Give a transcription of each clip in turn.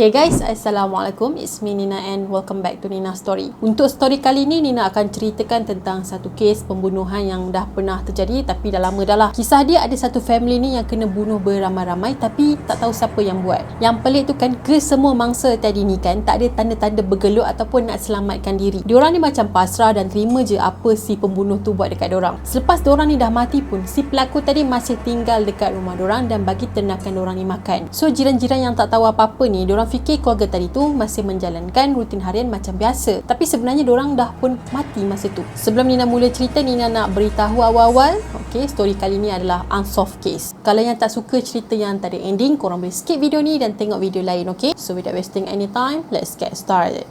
Hey guys, Assalamualaikum. It's me Nina and welcome back to Nina Story. Untuk story kali ni, Nina akan ceritakan tentang satu kes pembunuhan yang dah pernah terjadi tapi dah lama dah lah. Kisah dia ada satu family ni yang kena bunuh beramai-ramai tapi tak tahu siapa yang buat. Yang pelik tu kan, ke semua mangsa tadi ni kan tak ada tanda-tanda bergelut ataupun nak selamatkan diri. Diorang ni macam pasrah dan terima je apa si pembunuh tu buat dekat diorang. Selepas diorang ni dah mati pun, si pelaku tadi masih tinggal dekat rumah diorang dan bagi ternakan diorang ni makan. So jiran-jiran yang tak tahu apa-apa ni, diorang fikir keluarga tadi tu masih menjalankan rutin harian macam biasa. Tapi sebenarnya diorang dah pun mati masa tu. Sebelum Nina mula cerita, Nina nak beritahu awal-awal, okay, story kali ni adalah unsolved case. Kalau yang tak suka cerita yang tak ada ending, korang boleh skip video ni dan tengok video lain, okay? So without wasting any time, let's get started.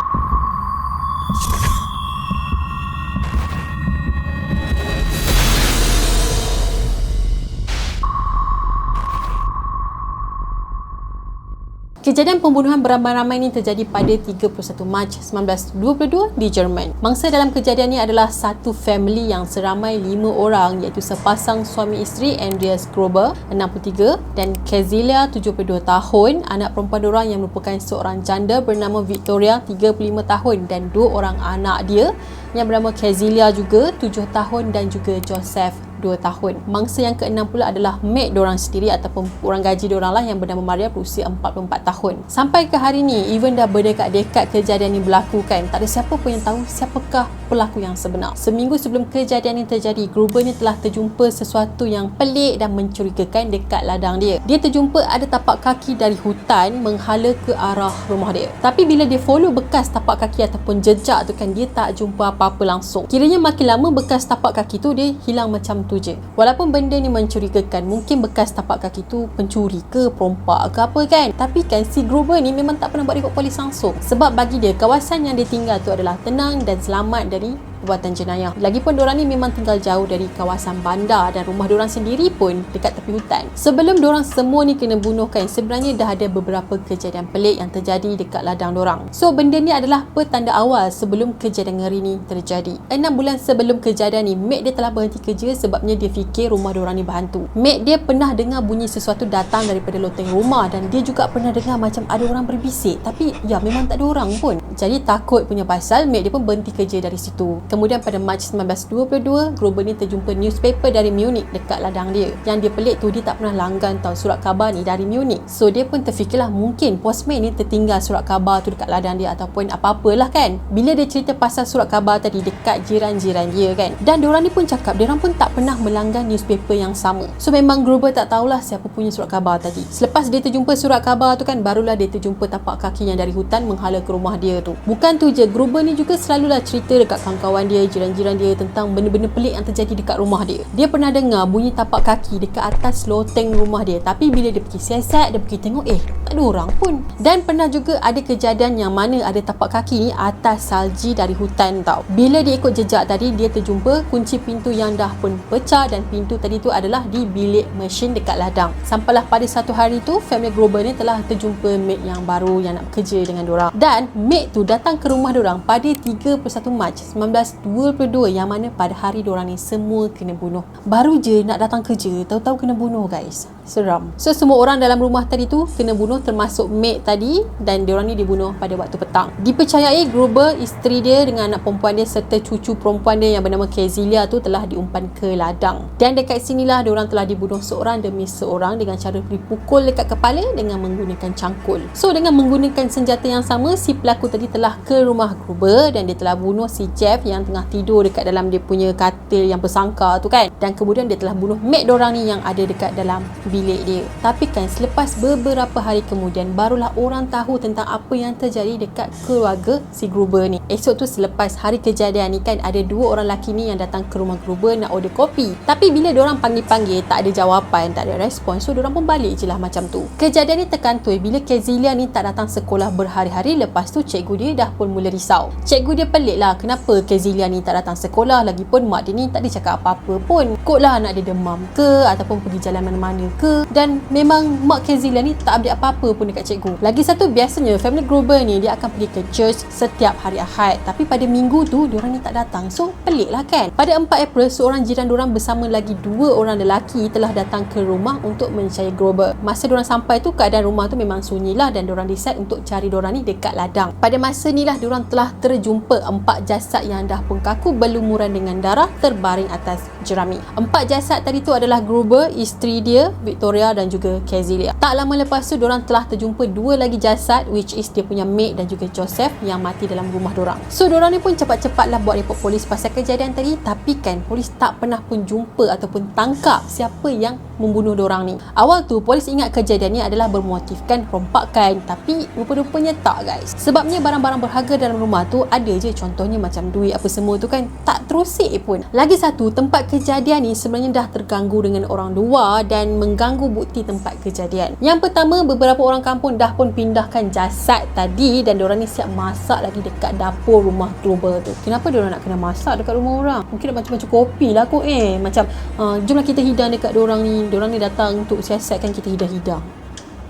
Kejadian pembunuhan beramai-ramai ini terjadi pada 31 Mac 1922 di Jerman. Mangsa dalam kejadian ini adalah satu family yang seramai 5 orang, iaitu sepasang suami isteri, Andreas Gruber 63 dan Kezia 72 tahun, anak perempuan diorang yang merupakan seorang janda bernama Victoria 35 tahun dan 2 orang anak dia yang bernama Kezia juga 7 tahun dan juga Joseph 2 tahun. Mangsa yang ke-6 pula adalah maid diorang sendiri ataupun orang gaji diorang lah yang bernama Maria berusia 44 tahun. Sampai ke hari ni, even dah berdekat-dekat kejadian ni berlaku kan, tak ada siapa pun yang tahu siapakah pelaku yang sebenar. Seminggu sebelum kejadian ni terjadi, Gruber ni telah terjumpa sesuatu yang pelik dan mencurigakan dekat ladang dia. Dia terjumpa ada tapak kaki dari hutan menghala ke arah rumah dia. Tapi bila dia follow bekas tapak kaki ataupun jejak tu kan, dia tak jumpa apa-apa langsung. Kiranya makin lama bekas tapak kaki tu dia hilang macam tu je. Walaupun benda ni mencurigakan, mungkin bekas tapak kaki tu pencuri ke, perompak ke apa kan. Tapi kan si Gruber ni memang tak pernah buat report polis langsung. Sebab bagi dia, kawasan yang dia tinggal tu adalah tenang dan selamat dari perbuatan jenayah. Lagipun diorang ni memang tinggal jauh dari kawasan bandar dan rumah diorang sendiri pun dekat tepi hutan. Sebelum diorang semua ni kena bunuh kan, sebenarnya dah ada beberapa kejadian pelik yang terjadi dekat ladang diorang. So benda ni adalah petanda awal sebelum kejadian ngeri ni terjadi. 6 bulan sebelum kejadian ni, maid dia telah berhenti kerja sebabnya dia fikir rumah diorang ni berhantu. Maid dia pernah dengar bunyi sesuatu datang daripada loteng rumah dan dia juga pernah dengar macam ada orang berbisik, tapi ya memang tak ada orang pun. Jadi takut punya pasal, maid dia pun berhenti kerja dari situ. Kemudian pada Mac 1922, Gruber ni terjumpa newspaper dari Munich dekat ladang dia. Yang dia pelik tu, dia tak pernah langgan tahu surat khabar ni dari Munich. So dia pun terfikirlah mungkin postman ni tertinggal surat khabar tu dekat ladang dia ataupun apa-apalah kan. Bila dia cerita pasal surat khabar tadi dekat jiran-jiran dia kan, dan diorang ni pun cakap diorang pun tak pernah melanggan newspaper yang sama. So memang Gruber tak tahulah siapa punya surat khabar tadi. Selepas dia terjumpa surat khabar tu kan, barulah dia terjumpa tapak kaki yang dari hutan menghala ke rumah dia tu. Bukan tu je, Gruber ni juga selalulah cerita dekat kawan-kawan dia, jiran-jiran dia tentang benda-benda pelik yang terjadi dekat rumah dia. Dia pernah dengar bunyi tapak kaki dekat atas loteng rumah dia, tapi bila dia pergi siasat, dia pergi tengok tak ada orang pun. Dan pernah juga ada kejadian yang mana ada tapak kaki ni atas salji dari hutan tau. Bila dia ikut jejak tadi, dia terjumpa kunci pintu yang dah pun pecah dan pintu tadi tu adalah di bilik mesin dekat ladang. Sampailah pada satu hari tu, family Gruber ni telah terjumpa maid yang baru yang nak bekerja dengan diorang. Dan maid tu datang ke rumah diorang pada 31 Mac 1922 yang mana pada hari diorang ni semua kena bunuh. Baru je nak datang kerja, tahu-tahu kena bunuh guys. Seram. So semua orang dalam rumah tadi tu kena bunuh termasuk maid tadi dan diorang ni dibunuh pada waktu petang. Dipercayai Gruber, isteri dia dengan anak perempuan dia serta cucu perempuan dia yang bernama Kezia tu telah diumpan ke ladang. Dan dekat sinilah diorang telah dibunuh seorang demi seorang dengan cara dipukul dekat kepala dengan menggunakan cangkul. So dengan menggunakan senjata yang sama, si pelaku tadi telah ke rumah Gruber dan dia telah bunuh si Jeff yang tengah tidur dekat dalam dia punya katil yang bersangka tu kan. Dan kemudian dia telah bunuh maid diorang ni yang ada dekat dalam bilik dia. Tapi kan selepas beberapa hari kemudian, barulah orang tahu tentang apa yang terjadi dekat keluarga si Gruber ni. Esok tu selepas hari kejadian ni kan, ada 2 orang lelaki ni yang datang ke rumah Gruber nak order kopi. Tapi bila diorang panggil-panggil tak ada jawapan, tak ada respon, so diorang pun balik je lah macam tu. Kejadian ni terkantoi bila Kezia ni tak datang sekolah berhari-hari. Lepas tu cikgu dia dah pun mula risau. Cikgu dia pelik lah, kenapa Kezia Kezilia ni tak datang sekolah, lagipun mak dia ni tak ada cakap apa-apa pun. Kotlah anak dia demam ke ataupun pergi jalan mana-mana ke, dan memang mak Kezilia ni tak update apa-apa pun dekat cikgu. Lagi satu, biasanya family Grover ni dia akan pergi ke church setiap hari Ahad, tapi pada minggu tu diorang ni tak datang. So pelik lah kan. Pada 4 April, seorang jiran diorang bersama lagi 2 orang lelaki telah datang ke rumah untuk mencari Grover. Masa diorang sampai tu, keadaan rumah tu memang sunyi lah, dan diorang decide untuk cari diorang ni dekat ladang. Pada masa ni lah diorang telah terjumpa 4 jasad yang dah pun kaku berlumuran dengan darah terbaring atas jerami. 4 jasad tadi tu adalah Grover, isteri dia Victoria dan juga Kezilia. Tak lama lepas tu diorang telah terjumpa 2 lagi jasad, which is dia punya maid dan juga Joseph yang mati dalam rumah diorang. So diorang ni pun cepat-cepatlah buat report polis pasal kejadian tadi, tapi kan polis tak pernah pun jumpa ataupun tangkap siapa yang membunuh diorang ni. Awal tu polis ingat kejadian ni adalah bermotifkan rompakan, tapi rupa-rupanya tak guys. Sebabnya barang-barang berharga dalam rumah tu ada je, contohnya macam duit apa semua tu kan, tak terusik pun. Lagi satu, tempat kejadian ni sebenarnya dah terganggu dengan orang luar dan mengganggu bukti tempat kejadian. Yang pertama, beberapa orang kampung dah pun pindahkan jasad tadi dan diorang ni siap masak lagi dekat dapur rumah Grover tu. Kenapa diorang nak kena masak dekat rumah orang? Mungkin nak macam-macam kopi lah kot macam jomlah kita hidang dekat diorang ni datang untuk siasatkan kita hidang-hidang.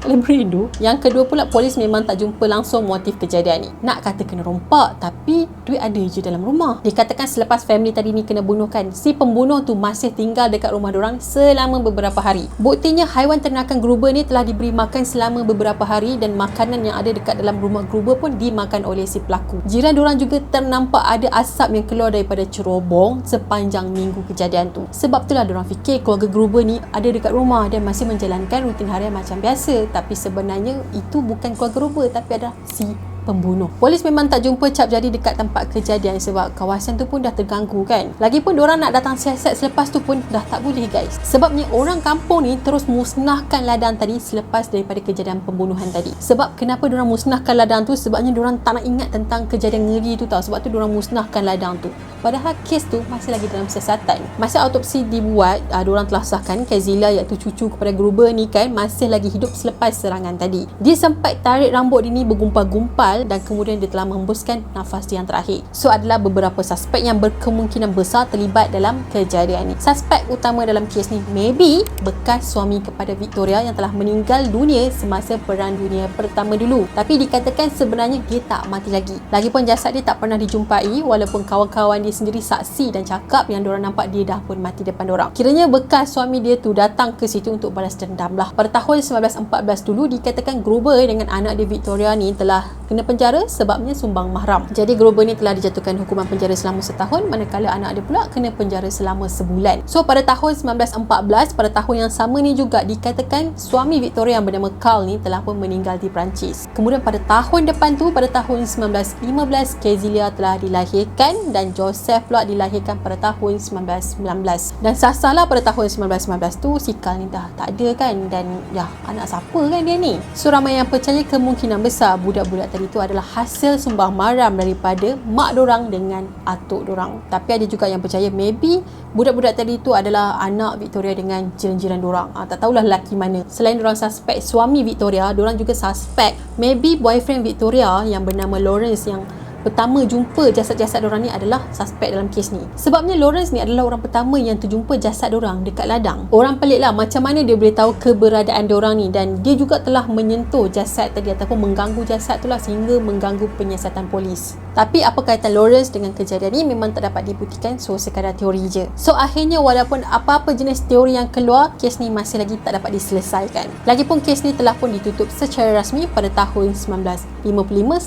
Merindu. Yang kedua pula, polis memang tak jumpa langsung motif kejadian ni. Nak kata kena rompak, tapi duit ada je dalam rumah. Dikatakan selepas family tadi ni kena bunuh kan, si pembunuh tu masih tinggal dekat rumah diorang selama beberapa hari. Buktinya haiwan ternakan Grover ni telah diberi makan selama beberapa hari, dan makanan yang ada dekat dalam rumah Grover pun dimakan oleh si pelaku. Jiran diorang juga ternampak ada asap yang keluar daripada cerobong sepanjang minggu kejadian tu. Sebab itulah diorang fikir keluarga Grover ni ada dekat rumah dan masih menjalankan rutin harian macam biasa. Tapi sebenarnya itu bukan keluarga Grover, tapi adalah si pembunuh. Polis memang tak jumpa cap jari dekat tempat kejadian sebab kawasan tu pun dah terganggu kan. Lagipun diorang nak datang siasat selepas tu pun dah tak boleh guys. Sebabnya orang kampung ni terus musnahkan ladang tadi selepas daripada kejadian pembunuhan tadi. Sebab kenapa diorang musnahkan ladang tu? Sebabnya diorang tak nak ingat tentang kejadian ngeri tu tau. Sebab tu diorang musnahkan ladang tu. Padahal kes tu masih lagi dalam siasatan. Masa autopsi dibuat, diorang telah sahkan Kezilia iaitu cucu kepada Grover ni kan masih lagi hidup selepas serangan tadi. Dia sempat tarik rambut dia ni bergumpal-gumpal dan kemudian dia telah menghembuskan nafas dia yang terakhir. So adalah beberapa suspek yang berkemungkinan besar terlibat dalam kejadian ni. Suspek utama dalam kes ni maybe bekas suami kepada Victoria yang telah meninggal dunia semasa Perang Dunia Pertama dulu. Tapi dikatakan sebenarnya dia tak mati lagi. Lagipun jasad dia tak pernah dijumpai, walaupun kawan-kawan dia sendiri saksi dan cakap yang diorang nampak dia dah pun mati depan diorang. Kiranya bekas suami dia tu datang ke situ untuk balas dendam lah. Pada tahun 1914 dulu dikatakan Grover dengan anak dia Victoria ni telah kena penjara sebabnya sumbang mahram. Jadi Grover ni telah dijatuhkan hukuman penjara selama setahun, manakala anak dia pula kena penjara selama sebulan. So pada tahun 1914, pada tahun yang sama ni juga dikatakan suami Victoria yang bernama Carl ni telah pun meninggal di Perancis. Kemudian pada tahun depan tu, pada tahun 1915, Kezilia telah dilahirkan dan Joseph pula dilahirkan pada tahun 1919. Dan sasarlah pada tahun 1919 tu si Carl ni dah tak ada kan, dan ya, anak siapa kan dia ni? So ramai yang percaya kemungkinan besar budak-budak tadi itu adalah hasil sumbang mahram daripada mak dorang dengan atuk dorang. Tapi ada juga yang percaya maybe budak-budak tadi itu adalah anak Victoria dengan jiran-jiran dorang. Tak tahulah lelaki mana. Selain dorang suspek suami Victoria, dorang juga suspek maybe boyfriend Victoria yang bernama Lawrence yang pertama jumpa jasad-jasad diorang ni adalah suspek dalam kes ni. Sebabnya Lawrence ni adalah orang pertama yang terjumpa jasad diorang dekat ladang. Orang pelik lah macam mana dia boleh tahu keberadaan diorang ni, dan dia juga telah menyentuh jasad tadi ataupun mengganggu jasad tu lah sehingga mengganggu penyiasatan polis. Tapi apa kaitan Lawrence dengan kejadian ni memang tak dapat dibuktikan, so sekadar teori je. So akhirnya walaupun apa-apa jenis teori yang keluar, kes ni masih lagi tak dapat diselesaikan. Lagipun kes ni telah pun ditutup secara rasmi pada tahun 1955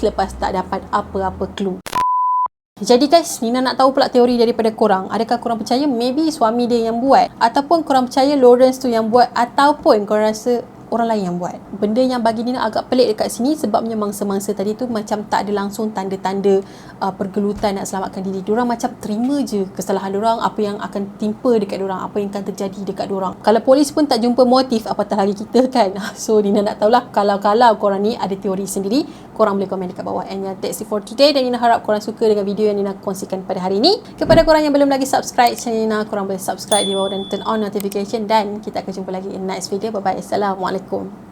selepas tak dapat apa-apa clue. Jadi guys, Nina nak tahu pula teori daripada korang. Adakah korang percaya maybe suami dia yang buat, ataupun korang percaya Lawrence tu yang buat, ataupun korang rasa orang lain yang buat? Benda yang bagi Nina agak pelik dekat sini sebabnya mangsa-mangsa tadi tu macam tak ada langsung tanda-tanda pergelutan nak selamatkan diri. Diorang macam terima je kesalahan diorang, apa yang akan timpa dekat diorang, apa yang akan terjadi dekat diorang. Kalau polis pun tak jumpa motif, apatah lagi kita kan. So Nina nak tahulah, kalau korang ni ada teori sendiri, korang boleh komen dekat bawah. And that's it for today, dan Nina harap korang suka dengan video yang Nina kongsikan pada hari ini. Kepada korang yang belum lagi subscribe channel Nina, korang boleh subscribe di bawah dan turn on notification, dan kita akan jumpa lagi in next video. Bye bye. Assalamualaikum.